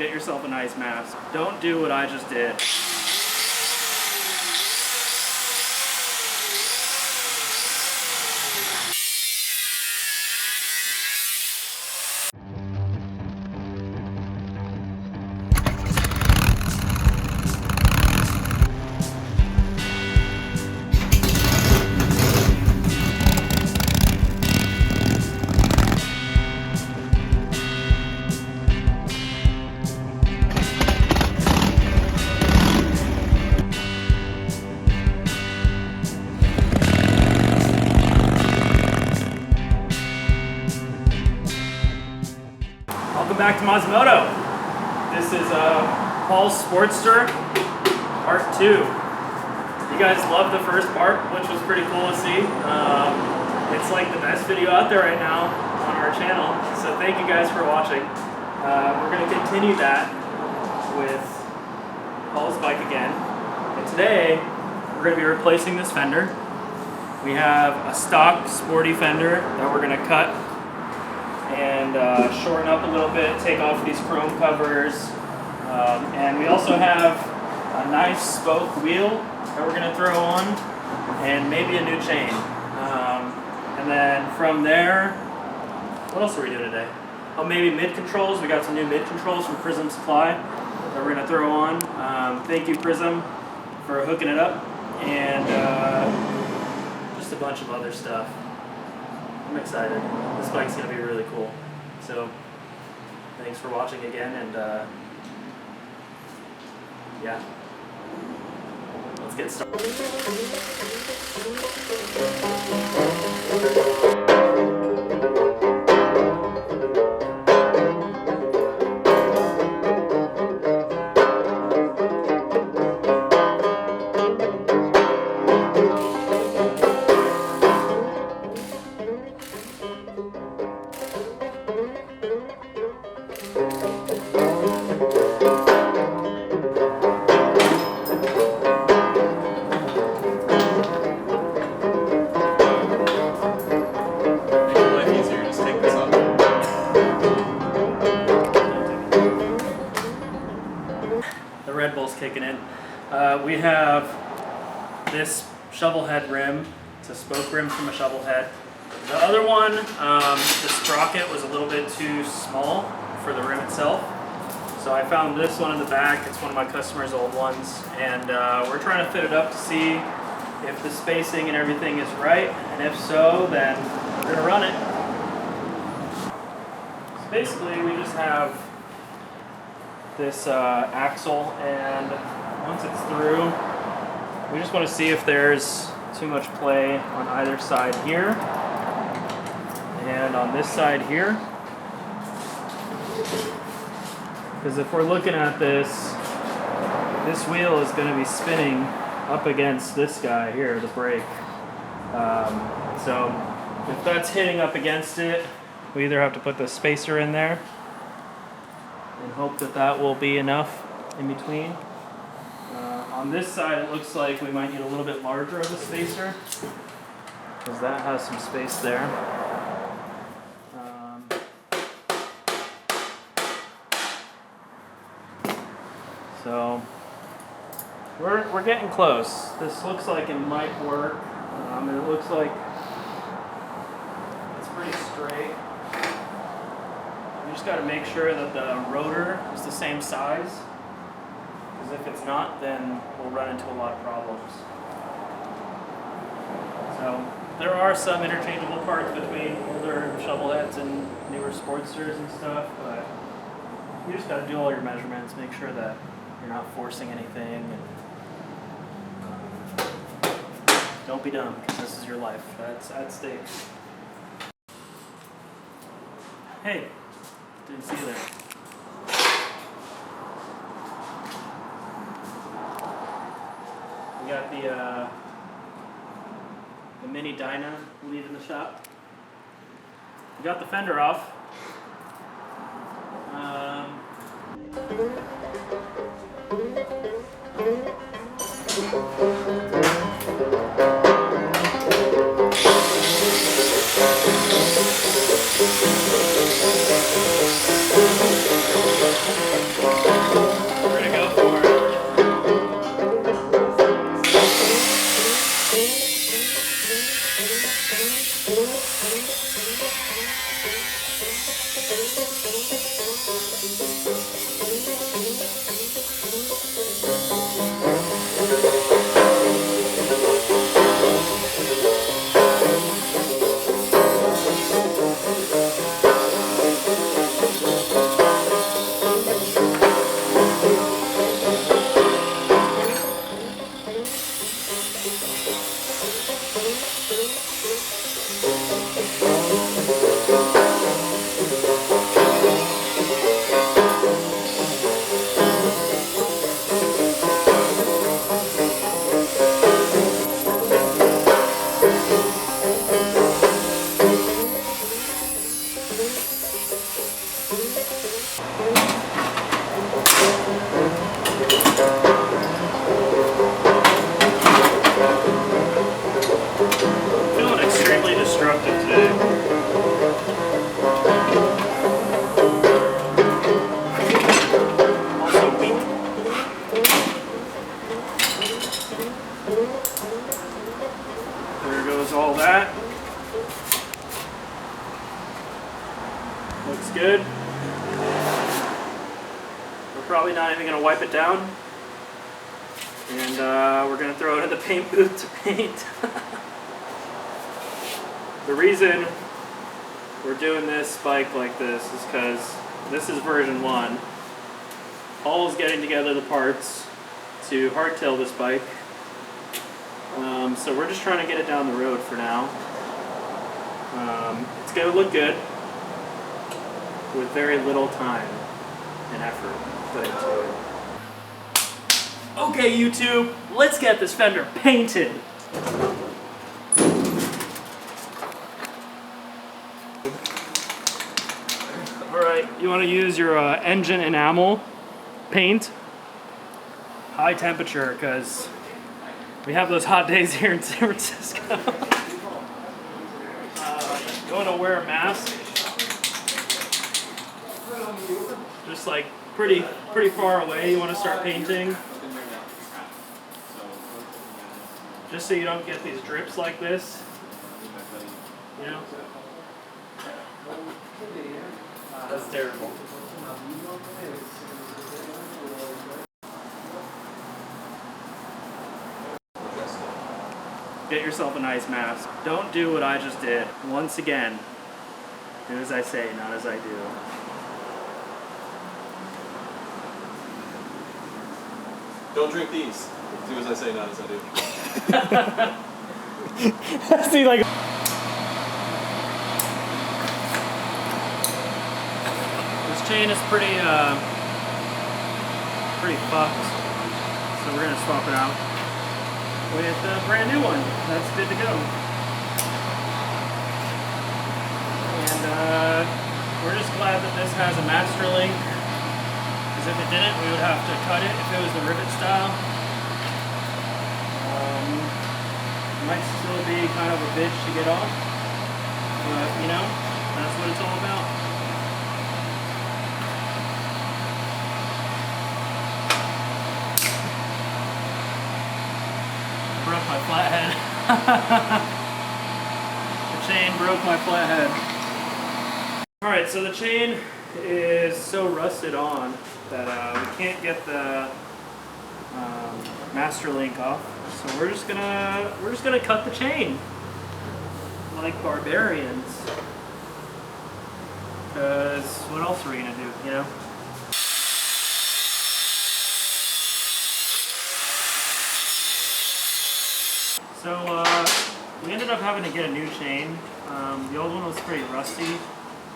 get yourself a nice mask. Don't do what I just did. Welcome back to Mazimoto. This is Paul's Sportster Part 2. You guys loved the first part, which was pretty cool to see. It's like the best video out there right now on our channel, so thank you guys for watching. We're going to continue that with Paul's bike again. And today, we're going to be replacing this fender. We have a stock sporty fender that we're going to cut and shorten up a little bit, take off these chrome covers, and we also have a nice spoke wheel that we're going to throw on, and maybe a new chain. And then from there, what else are we doing today? Oh, maybe mid controls. We got some new mid controls from Prism Supply that we're going to throw on. Thank you, Prism, for hooking it up, and just a bunch of other stuff. I'm excited. This bike's going to be really cool. So, thanks for watching again, and yeah, let's get started. The Red Bull's kicking in. We have this shovel head rim. It's a spoke rim from a shovel head. The other one, the sprocket was a little bit too small for the rim itself. So I found this one in the back. It's one of my customers' old ones. And we're trying to fit it up to see if the spacing and everything is right. And if so, then we're gonna run it. So basically, we just have this axle, and once it's through, we just want to see if there's too much play on either side here and on this side here, because if we're looking at this wheel is going to be spinning up against this guy here, the brake. So if that's hitting up against it, we either have to put the spacer in there and hope that that will be enough in between. On this side, it looks like we might need a little bit larger of a spacer, because that has some space there. So we're getting close. This looks like it might work. It looks like it's pretty straight. You just got to make sure that the rotor is the same size, because if it's not, then we'll run into a lot of problems. So there are some interchangeable parts between older shovel heads and newer Sportsters and stuff, but you just got to do all your measurements, make sure that you're not forcing anything, and don't be dumb, because this is your life. That's at stake. Hey. Didn't see you there. We got the mini Dyna leaving the shop. We got the fender off. Looks good. We're probably not even going to wipe it down. And we're going to throw it in the paint booth to paint. The reason we're doing this bike like this is because this is version 1. Paul's getting together the parts to hardtail this bike. So we're just trying to get it down the road for now. It's going to look good with very little time and effort put into it. Okay, YouTube, let's get this Fender painted. Alright, you want to use your engine enamel paint. High temperature, because we have those hot days here in San Francisco. You want to wear a mask. Just like pretty far away. You want to start painting. Just so you don't get these drips like this. You know? That's terrible. Get yourself a nice mask. Don't do what I just did. Once again, do as I say, not as I do. Don't drink these. Do as I say, not as I do. See, like. This chain is pretty fucked, so we're gonna swap it out with a brand new one. That's good to go. And we're just glad that this has a master link, because if it didn't, we would have to cut it if it was the rivet style. Might still be kind of a bitch to get off, but you know, that's what it's all about. Broke my flathead. The chain broke my flathead. Alright, so the chain is so rusted on that we can't get the master link off. So we're just gonna cut the chain like barbarians. Cause what else are we gonna do, you know? So we ended up having to get a new chain. The old one was pretty rusty,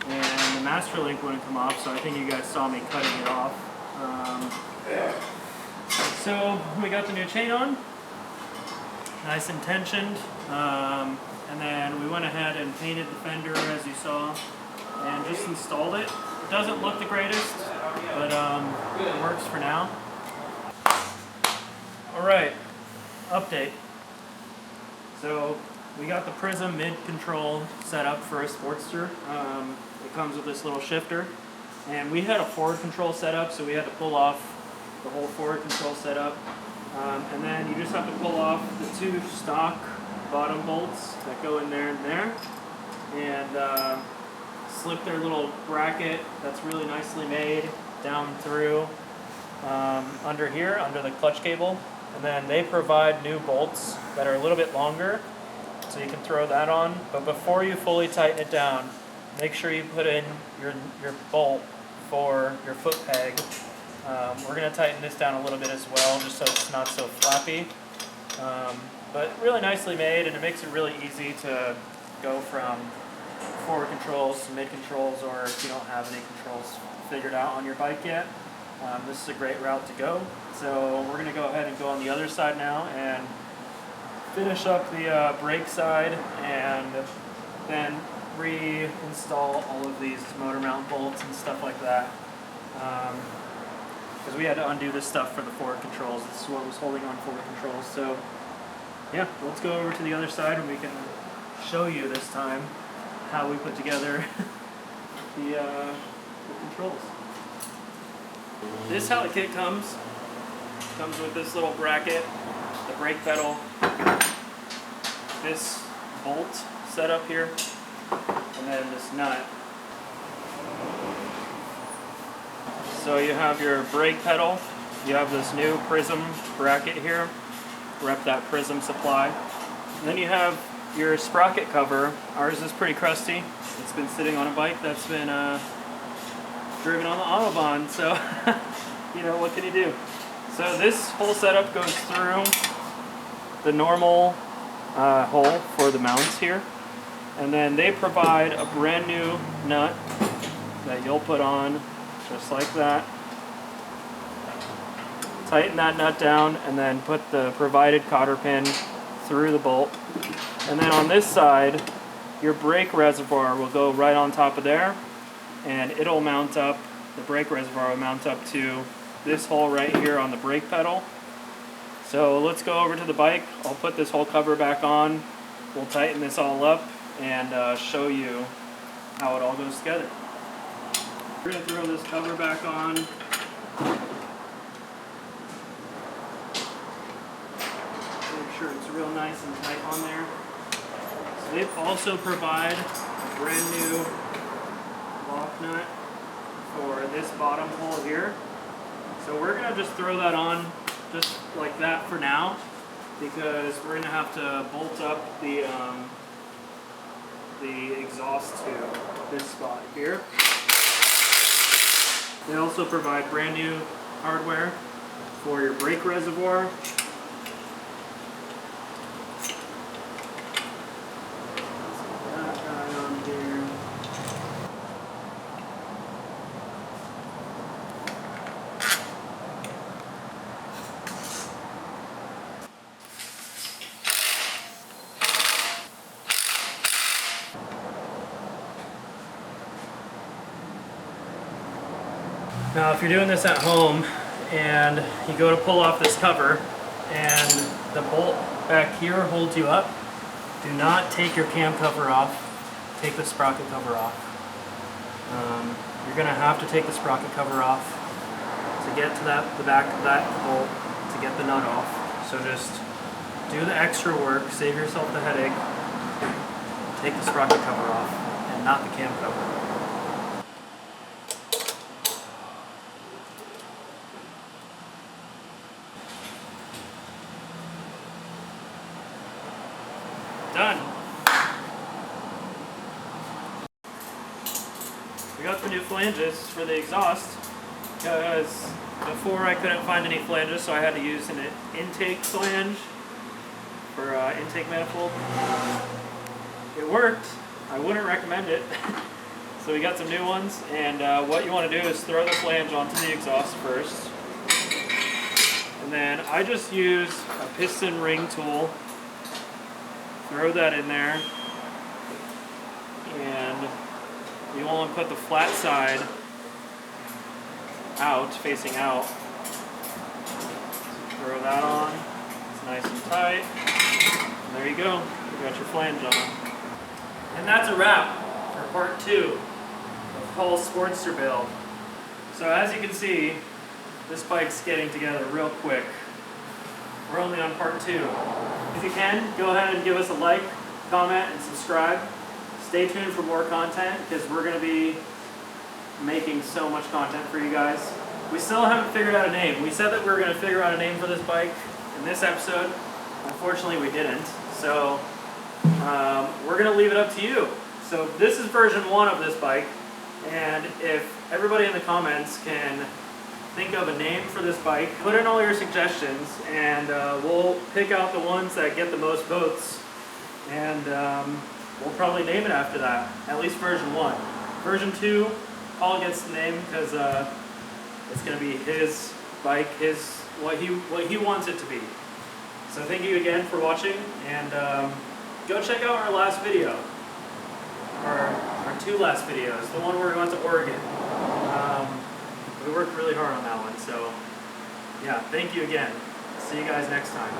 and the master link wouldn't come off. So I think you guys saw me cutting it off. So we got the new chain on. Nice and tensioned, and then we went ahead and painted the fender as you saw, and just installed it. It doesn't look the greatest, but it works for now. Alright, update. So we got the Prism mid-control set up for a Sportster. It comes with this little shifter, and we had a forward control set up, so we had to pull off the whole forward control setup. And then you just have to pull off the 2 stock bottom bolts that go in there and there, and slip their little bracket that's really nicely made down through under here, under the clutch cable. And then they provide new bolts that are a little bit longer, so you can throw that on. But before you fully tighten it down, make sure you put in your bolt for your foot peg. We're going to tighten this down a little bit as well, just so it's not so flappy. But really nicely made, and it makes it really easy to go from forward controls to mid controls, or if you don't have any controls figured out on your bike yet. This is a great route to go. So we're going to go ahead and go on the other side now and finish up the brake side, and then reinstall all of these motor mount bolts and stuff like that. Because we had to undo this stuff for the forward controls. This is what was holding on forward controls. So yeah, let's go over to the other side and we can show you this time how we put together the controls. This is how the kit comes. Comes with this little bracket, the brake pedal, this bolt set up here, and then this nut. So you have your brake pedal, you have this new prism bracket here, rep that prism supply. And then you have your sprocket cover. Ours is pretty crusty. It's been sitting on a bike that's been driven on the Autobahn, so you know, what can you do? So this whole setup goes through the normal hole for the mounts here, and then they provide a brand new nut that you'll put on just like that. Tighten that nut down and then put the provided cotter pin through the bolt. And then on this side, your brake reservoir will go right on top of there, and it'll mount up, the brake reservoir will mount up to this hole right here on the brake pedal. So let's go over to the bike. I'll put this whole cover back on. We'll tighten this all up and show you how it all goes together. We're going to throw this cover back on. Make sure it's real nice and tight on there. So they also provide a brand new lock nut for this bottom hole here. So we're going to just throw that on just like that for now, because we're going to have to bolt up the exhaust to this spot here. They also provide brand new hardware for your brake reservoir. Let's put that guy on here. Now if you're doing this at home and you go to pull off this cover and the bolt back here holds you up, do not take your cam cover off, take the sprocket cover off. You're going to have to take the sprocket cover off to get to the back of that bolt to get the nut off. So just do the extra work, save yourself the headache, take the sprocket cover off and not the cam cover. Done. We got the new flanges for the exhaust, because before I couldn't find any flanges, so I had to use an intake flange for intake manifold. It worked. I wouldn't recommend it. So we got some new ones, and what you want to do is throw the flange onto the exhaust first. And then I just use a piston ring tool. Throw that in there, and you want to put the flat side out, facing out. Throw that on, it's nice and tight, and there you go, you got your flange on. And that's a wrap for part 2 of Paul's Sportster build. So as you can see, this bike's getting together real quick. We're only on part 2. If you can, go ahead and give us a like, comment, and subscribe. Stay tuned for more content, because we're going to be making so much content for you guys. We still haven't figured out a name. We said that we were going to figure out a name for this bike in this episode. Unfortunately, we didn't. So we're going to leave it up to you. So this is version 1 of this bike, and if everybody in the comments can think of a name for this bike, put in all your suggestions, and we'll pick out the ones that get the most votes, and we'll probably name it after that, at least version 1. Version 2, Paul gets the name because it's going to be his bike, what he wants it to be. So thank you again for watching, and go check out our last video, our 2 last videos, the one where we went to Oregon. We worked really hard on that one, so yeah, thank you again. See you guys next time.